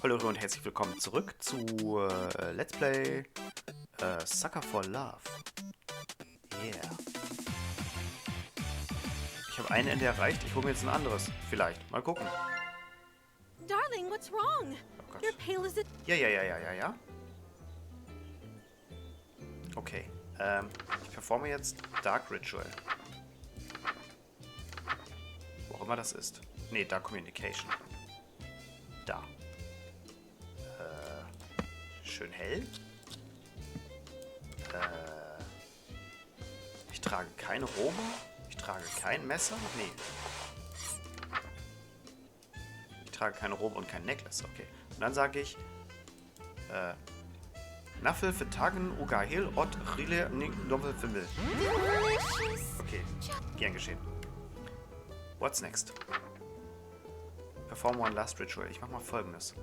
Hallo und herzlich willkommen zurück zu Let's Play Sucker for Love. Yeah. Ich habe ein Ende erreicht, ich hole mir jetzt ein anderes. Vielleicht. Mal gucken. Darling, what's wrong? Oh Gott. You're pale as a... Ja. Okay. Ich performe jetzt Dark Ritual. Wo auch immer das ist. Nee, Dark Communication. Da. Schön hell. Ich trage keine Robe. Ich trage kein Messer. Nee. Ich trage keine Robe und kein Necklace. Okay. Und dann sage ich Naffel für Tagen Ugahil Ot Rile Novel Fimmel. Okay. Gern geschehen. What's next? Perform one last ritual. Ich mache mal Folgendes.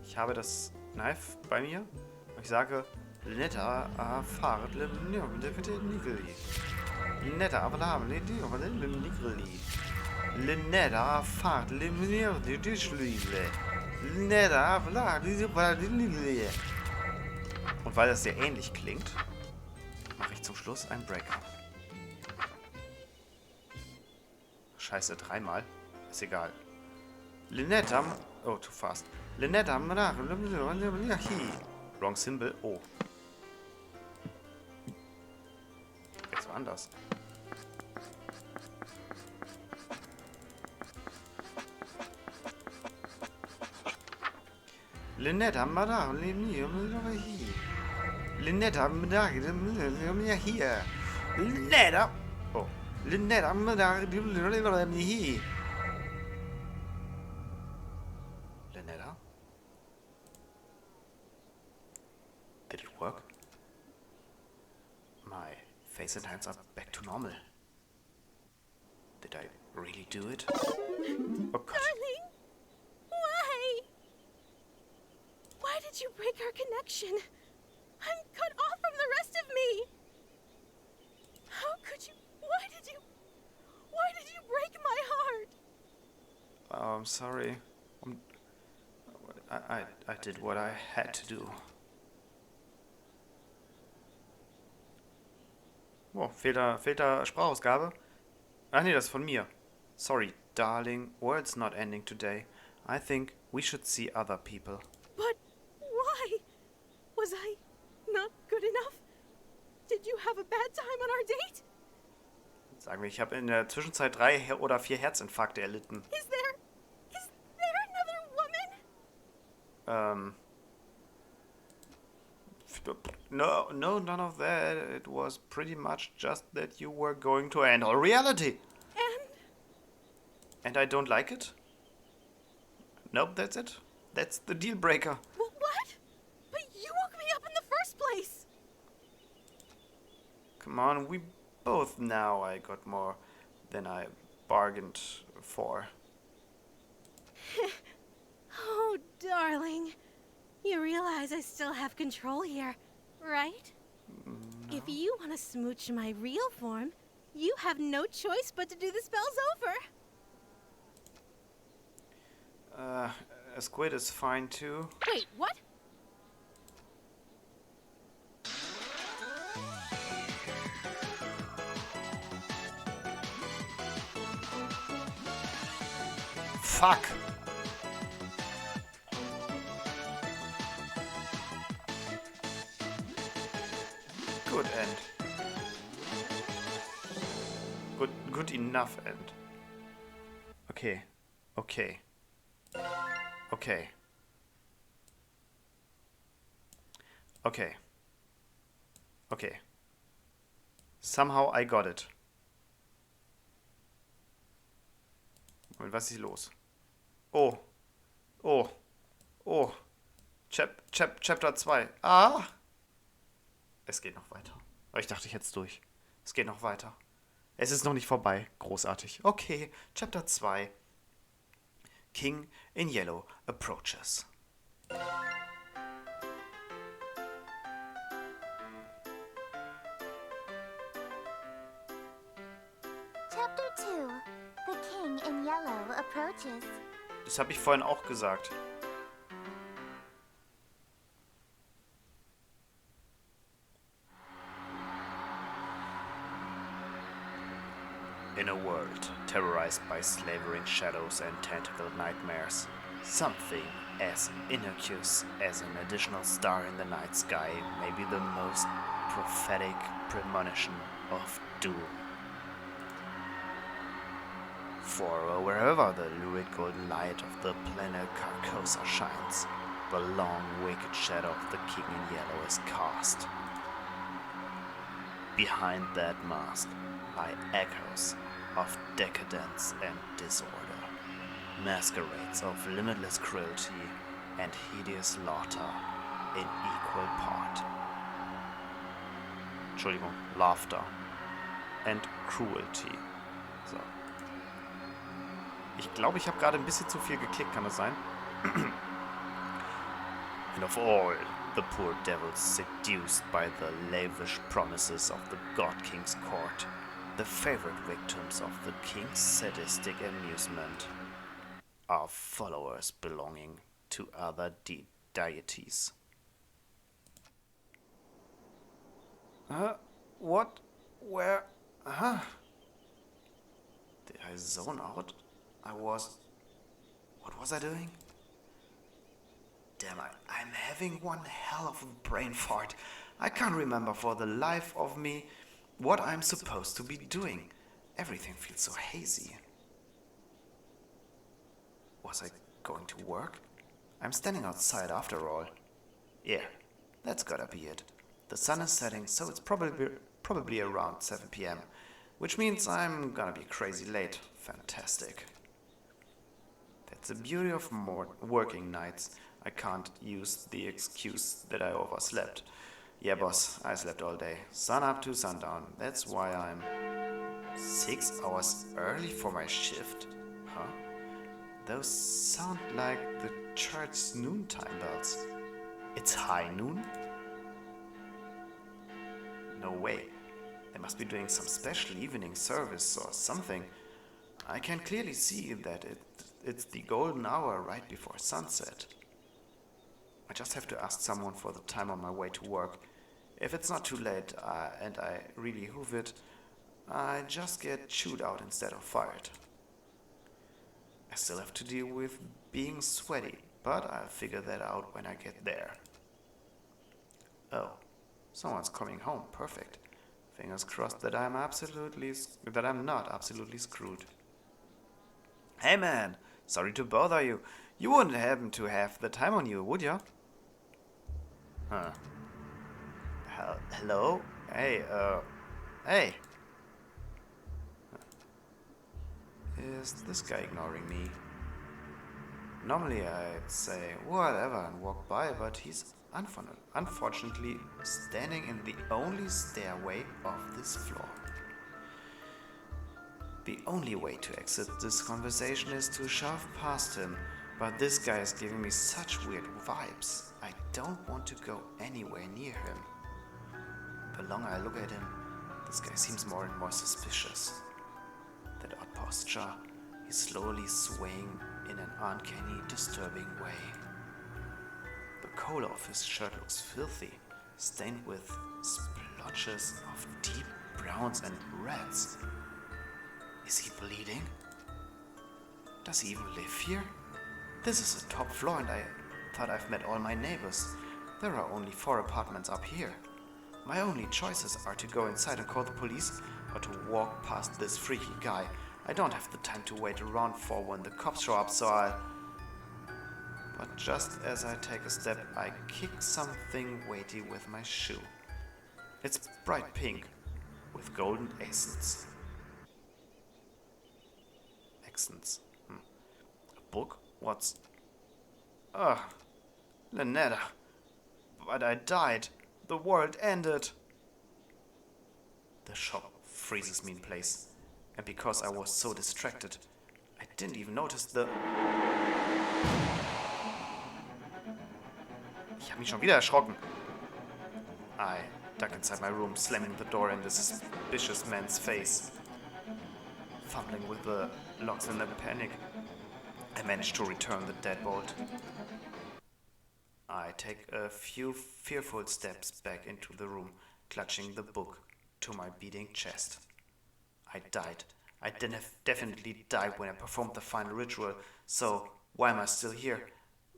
Ich habe das Knife bei mir und ich sage Linetta Fahrt Linetta aber Linetta Fahrt und weil das sehr ähnlich klingt, mache ich zum Schluss ein Breakup. Scheiße, dreimal. Ist egal. Linetta. Oh, too fast. Linetta. Wrong symbol. Oh. Jetzt war anders. Linetta. Linetta. Hier. Linetta. Oh. Linetta. Linetta? Did it work? My face and hands are back to normal. Did I really do it? Oh Gott. Darling! Why? Why did you break our connection? I'm cut off from the rest of me! How could you... Why did you break my heart? Oh, I'm sorry. I did what I had to do. Oh, fehlt da Sprachausgabe? Ach nee, das ist von mir. Sorry, darling. World's not ending today. I think we should see other people. But why? Was I not good enough? Did you have a bad time on our date? Sagen wir, ich habe in der Zwischenzeit 3 oder 4 Herzinfarkte erlitten. Is there another woman? No, none of that. It was pretty much just that you were going to end all reality. And I don't like it? Nope, that's it. That's the deal breaker. What? But you woke me up in the first place! Come on, we both now. I got more than I bargained for. Oh, darling. You realize I still have control here, right? No. If you want to smooch my real form, you have no choice but to do the spells over. A squid is fine too. Wait, what? Fuck! Good end. Good enough end. Okay. Somehow I got it. Und was ist los? Oh. Chapter 2. Ah! Es geht noch weiter. Aber ich dachte, ich hätte es durch. Es geht noch weiter. Es ist noch nicht vorbei. Großartig. Okay, Chapter 2. King in Yellow approaches. Chapter 2. The King in Yellow approaches. Das habe ich vorhin auch gesagt. terrorized by slavering shadows and tentacled nightmares. Something as innocuous as an additional star in the night sky may be the most prophetic premonition of doom. For wherever the lurid golden light of the planet Carcosa shines, the long wicked shadow of the king in yellow is cast. Behind that mask lie echoes of decadence and disorder, masquerades of limitless cruelty and hideous slaughter in equal part. Entschuldigung, laughter and cruelty. So. Ich glaube, ich habe gerade ein bisschen zu viel geklickt, kann das sein? And of all the poor devils seduced by the lavish promises of the God King's court, the favorite victims of the king's sadistic amusement are followers belonging to other deities. What? Where? Did I zone out? What was I doing? Damn, I'm having one hell of a brain fart. I can't remember for the life of me what I'm supposed to be doing. Everything feels so hazy. Was I going to work? I'm standing outside after all. Yeah, that's gotta be it. The sun is setting, so it's probably around 7 p.m., which means I'm gonna be crazy late. Fantastic. That's the beauty of working nights. I can't use the excuse that I overslept. Yeah, boss, I slept all day. Sun up to sundown. That's why I'm 6 hours early for my shift? Huh? Those sound like the church's noontime bells. It's high noon? No way. They must be doing some special evening service or something. I can clearly see that it's the golden hour right before sunset. I just have to ask someone for the time on my way to work. If it's not too late and I really hoof it, I just get chewed out instead of fired. I still have to deal with being sweaty, but I'll figure that out when I get there. Oh, someone's coming home. Perfect. Fingers crossed that I'm not absolutely screwed. Hey man, sorry to bother you. You wouldn't happen to have the time on you, would ya? Huh. Hello? Hey. Is this guy ignoring me? Normally I'd say whatever and walk by, but he's unfortunately standing in the only stairway of this floor. The only way to exit this conversation is to shove past him, but this guy is giving me such weird vibes. I don't want to go anywhere near him. The longer I look at him, this guy seems more and more suspicious. That odd posture, he's slowly swaying in an uncanny, disturbing way. The collar of his shirt looks filthy, stained with splotches of deep browns and reds. Is he bleeding? Does he even live here? This is a top floor and I thought I've met all my neighbors. There are only 4 apartments up here. My only choices are to go inside and call the police or to walk past this freaky guy. I don't have the time to wait around for when the cops show up, so But just as I take a step, I kick something weighty with my shoe. It's bright pink with golden accents. A book? What's... Lynetta. But I died. The world ended. The shock freezes me in place. And because I was so distracted, I didn't even notice the... Ich habe mich schon wieder erschrocken. I duck inside my room, slamming the door in the suspicious man's face. Fumbling with the locks in a panic, I manage to return the deadbolt. I take a few fearful steps back into the room, clutching the book to my beating chest. I died I definitely died when I performed the final ritual, so why am I still here?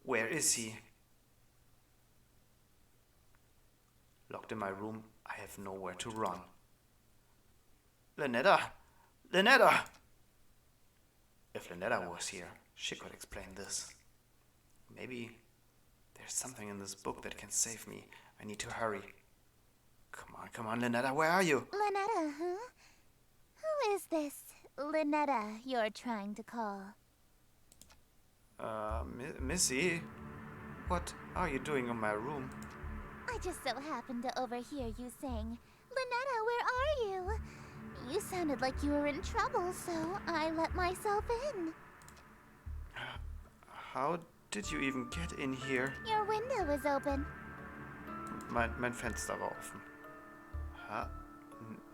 Where is he? Locked in my room, I have nowhere to run. Lynetta! Lynetta! If Lynetta was here, she could explain this. Maybe there's something in this book that can save me. I need to hurry. Come on, Lynetta, where are you? Lynetta, huh? Who is this Lynetta you're trying to call? Missy? What are you doing in my room? I just so happened to overhear you saying, Lynetta, where are you? You sounded like you were in trouble, so I let myself in. How did you even get in here? Your window was open. Mein Fenster war offen. Huh?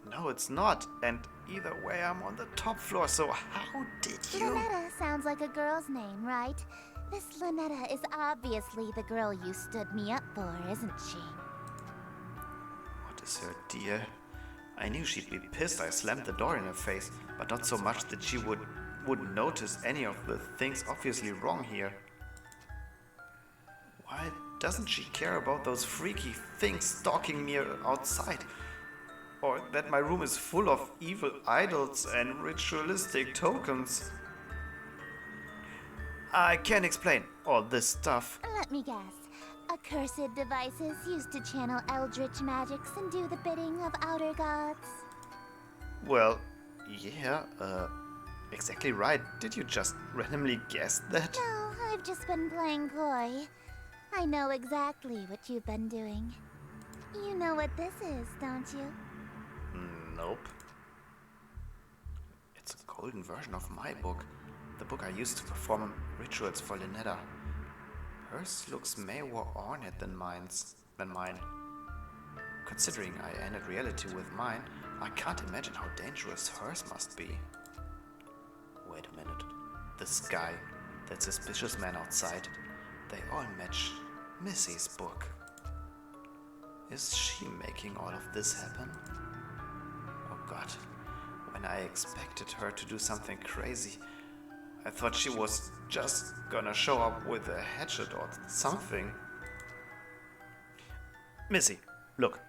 No, it's not. And either way, I'm on the top floor, so how did you... Lynetta sounds like a girl's name, right? This Lynetta is obviously the girl you stood me up for, isn't she? What is her deal? I knew she'd be pissed I slammed the door in her face, but not so much that she wouldn't notice any of the things obviously wrong here. Why doesn't she care about those freaky things stalking me outside? Or that my room is full of evil idols and ritualistic tokens? I can't explain all this stuff. Let me guess. Accursed devices used to channel eldritch magics and do the bidding of outer gods. Well, yeah, exactly right. Did you just randomly guess that? No, I've just been playing coy. I know exactly what you've been doing. You know what this is, don't you? Nope. It's a golden version of my book. The book I used to perform rituals for Lynetta. Hers looks more ornate than mine. Considering I ended reality with mine, I can't imagine how dangerous hers must be. Wait a minute. This guy, that suspicious man outside, they all match Missy's book. Is she making all of this happen? Oh god, when I expected her to do something crazy, I thought she was just gonna show up with a hatchet or something. Missy, look,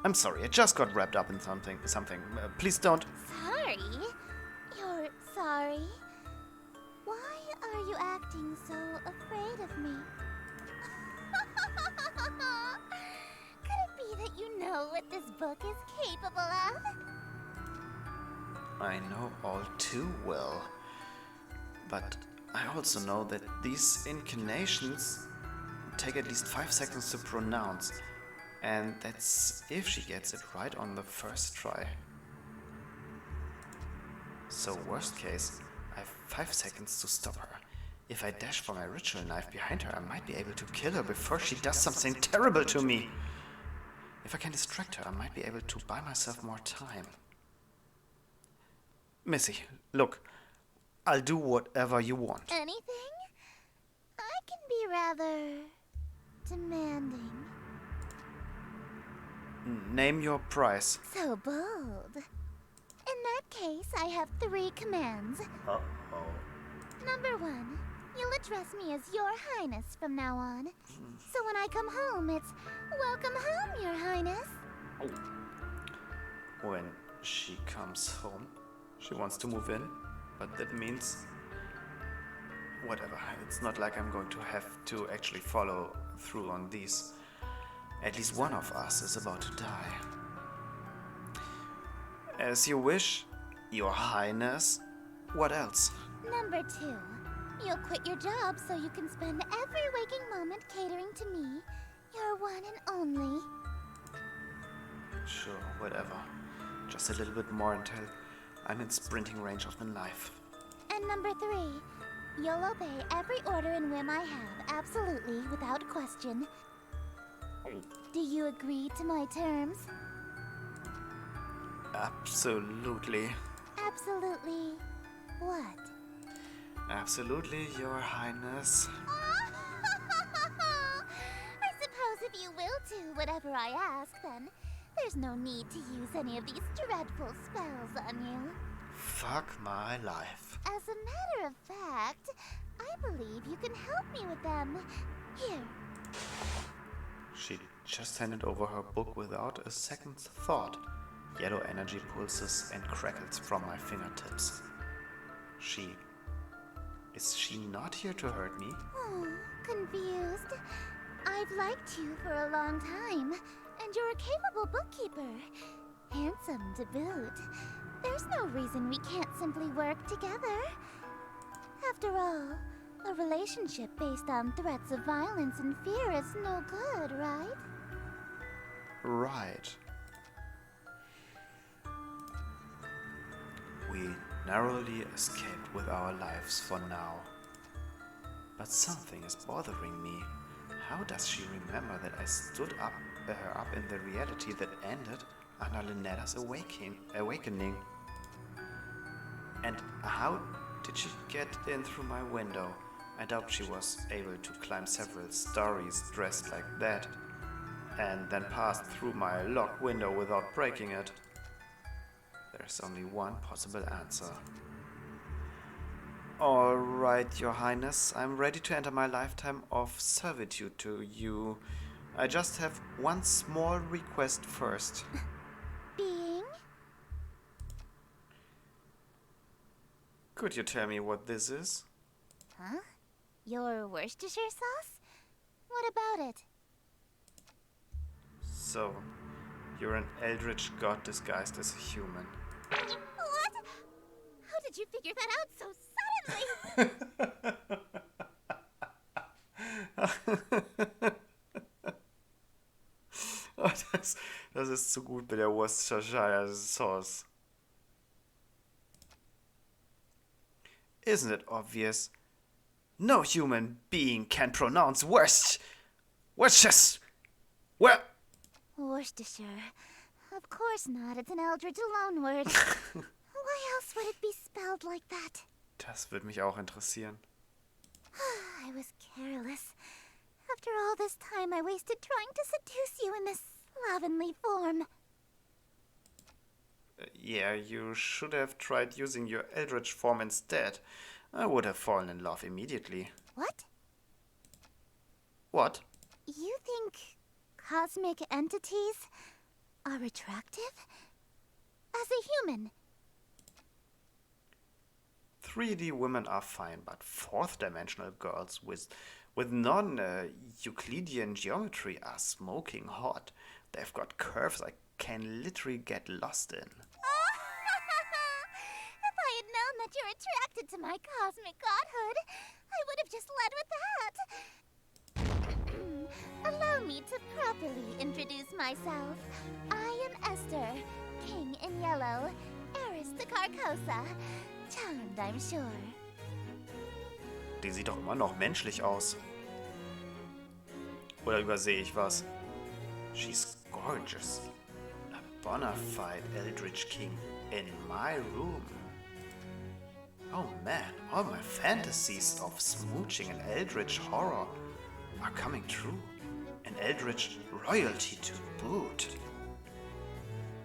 I'm sorry, I just got wrapped up in something. Please don't... Sorry? You're sorry? Why are you acting so afraid of me? Could it be that you know what this book is capable of? I know all too well. But I also know that these incarnations take at least 5 seconds to pronounce. And that's if she gets it right on the first try. So worst case, I have 5 seconds to stop her. If I dash for my ritual knife behind her, I might be able to kill her before she does something terrible to me. If I can distract her, I might be able to buy myself more time. Missy, look, I'll do whatever you want. Anything? I can be rather demanding. Name your price. So bold. In that case, I have 3 commands. Uh-oh. Number 1, you'll address me as Your Highness from now on. So when I come home, it's welcome home, Your Highness. When she comes home, she wants to move in, but that means... whatever. It's not like I'm going to have to actually follow through on these. At least one of us is about to die. As you wish, Your Highness. What else? Number 2, you'll quit your job so you can spend every waking moment catering to me, your one and only. Sure, whatever. Just a little bit more until I'm in sprinting range of the knife. And number 3, you'll obey every order and whim I have, absolutely, without question. Do you agree to my terms? Absolutely. Absolutely. What? Absolutely, Your Highness. I suppose if you will do whatever I ask, then there's no need to use any of these dreadful spells on you. fuck my life. As a matter of fact, I believe you can help me with them. Here. She just handed over her book without a second's thought. Yellow energy pulses and crackles from my fingertips. Is she not here to hurt me? Oh, confused. I've liked you for a long time, and you're a capable bookkeeper. Handsome to boot. There's no reason we can't simply work together. After all, a relationship based on threats of violence and fear is no good, right? Right. We narrowly escaped with our lives for now. But something is bothering me. How does she remember that I stood up in the reality that ended under Linetta's awakening? And how did she get in through my window? I doubt she was able to climb several stories dressed like that, and then passed through my locked window without breaking it. There's only one possible answer. Alright, Your Highness, I'm ready to enter my lifetime of servitude to you. I just have one small request first. Being? Could you tell me what this is? Huh? Your Worcestershire sauce? What about it? So, you're an eldritch god disguised as a human. What? How did you figure that out so suddenly? Oh, das ist zu gut bei der Worcestershire Sauce. Isn't it obvious? No human being can pronounce Worcestershire. Worcestershire. Of course not. It's an eldritch loanword. Why else would it be spelled like that? Das würde mich auch interessieren. I was careless. After all this time I wasted trying to seduce you in this slovenly form. Yeah, you should have tried using your eldritch form instead. I would have fallen in love immediately. What? What? You think cosmic entities are attractive? As a human? 3D women are fine, but fourth-dimensional girls with non-Euclidean geometry are smoking hot. They've got curves I can literally get lost in. If I had known that you're attracted to my cosmic godhood, I would have just led with that. Allow me to properly introduce myself. I am Esther, King in Yellow, heiress to Carcosa. Charmed, I'm sure. Die sieht doch immer noch menschlich aus. Oder übersehe ich was? She's gorgeous. A bona fide eldritch king in my room. Oh man, all my fantasies of smooching and eldritch horror are coming true. And eldritch royalty to boot.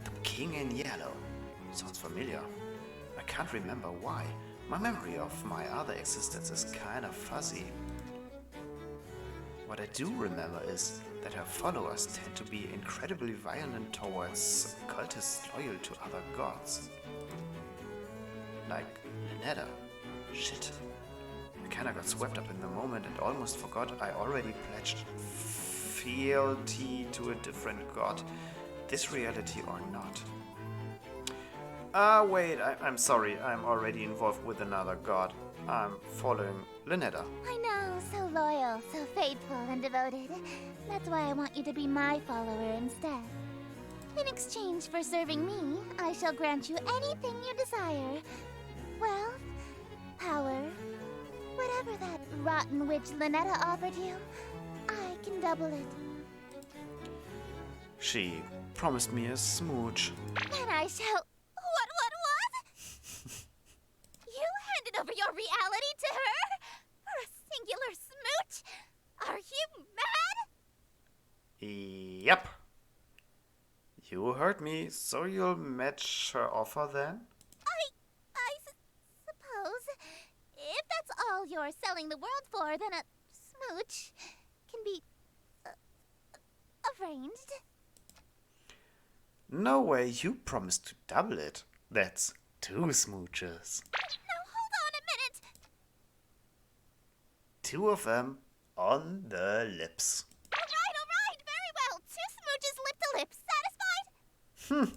The King in Yellow. Sounds familiar. I can't remember why. My memory of my other existence is kind of fuzzy. What I do remember is that her followers tend to be incredibly violent towards cultists loyal to other gods. Like Linetta. Shit. I kinda got swept up in the moment and almost forgot I already pledged fealty to a different god, this reality or not. Wait, I'm sorry, I'm already involved with another god. I'm following Linetta. I know, so loyal, so faithful and devoted. That's why I want you to be my follower instead. In exchange for serving me, I shall grant you anything you desire. Wealth, power, whatever that rotten witch Linetta offered you, I can double it. She promised me a smooch. And I shall... What? You handed over your reality to her? For a singular smooch? Are you mad? Yep. You heard me, so you'll match her offer then? I you're selling the world for, then a smooch can be arranged. No way, you promised to double it. That's 2 smooches. No, hold on a minute. 2 of them on the lips. All right, very well. 2 smooches lip to lip. Satisfied?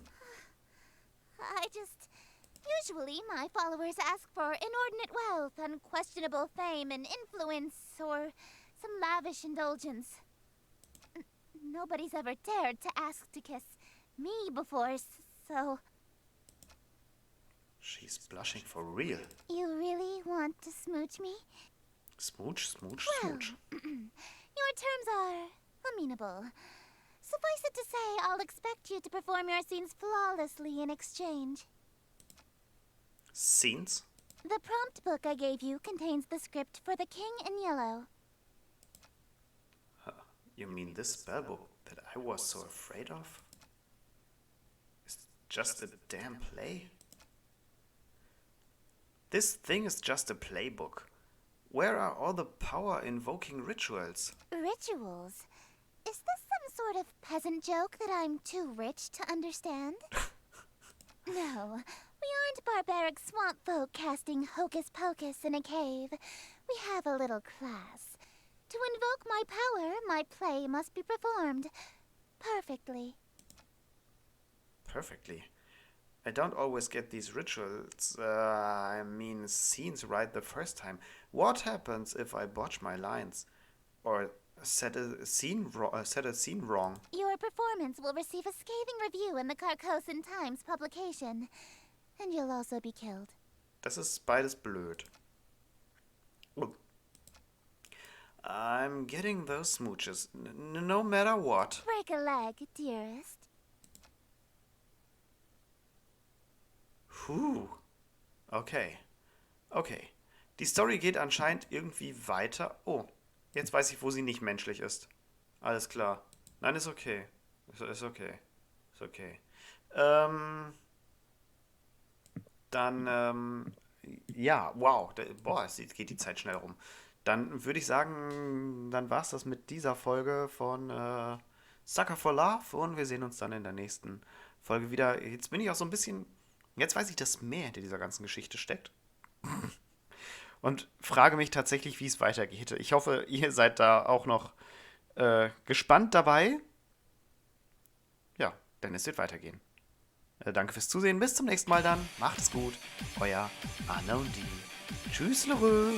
Usually, my followers ask for inordinate wealth, unquestionable fame and influence, or some lavish indulgence. Nobody's ever dared to ask to kiss me before, so... She's blushing for real. You really want to smooch me? Smooch, smooch, Well, smooch. your terms are amenable. Suffice it to say, I'll expect you to perform your scenes flawlessly in exchange. Scenes? The prompt book I gave you contains the script for The King in Yellow. You mean this spellbook that I was so afraid of? It's just a damn play? This thing is just a playbook. Where are all the power-invoking rituals? Rituals? Is this some sort of peasant joke that I'm too rich to understand? No, we aren't barbaric swamp folk casting hocus pocus in a cave. We have a little class. To invoke my power, my play must be performed perfectly. Perfectly. I don't always get these rituals, scenes right the first time. What happens if I botch my lines? Or set a scene wrong? Your performance will receive a scathing review in the Carcosan Times publication. And you'll also be killed. Das ist beides blöd. Oh. I'm getting those smooches, no matter what. Break a leg, dearest. Puh. Okay. Die Story geht anscheinend irgendwie weiter. Oh, jetzt weiß ich, wo sie nicht menschlich ist. Alles klar. Nein, ist okay. Ist okay. Ja, wow. Jetzt geht die Zeit schnell rum. Dann würde ich sagen, dann war's das mit dieser Folge von Sucker for Love und wir sehen uns dann in der nächsten Folge wieder. Jetzt bin ich auch so ein bisschen... Jetzt weiß ich, dass mehr hinter dieser ganzen Geschichte steckt. Und frage mich tatsächlich, wie es weitergeht. Ich hoffe, ihr seid da auch noch gespannt dabei. Ja, denn es wird weitergehen. Danke fürs Zusehen. Bis zum nächsten Mal dann. Macht es gut. Euer Anna und die. Tschüss, Lerö.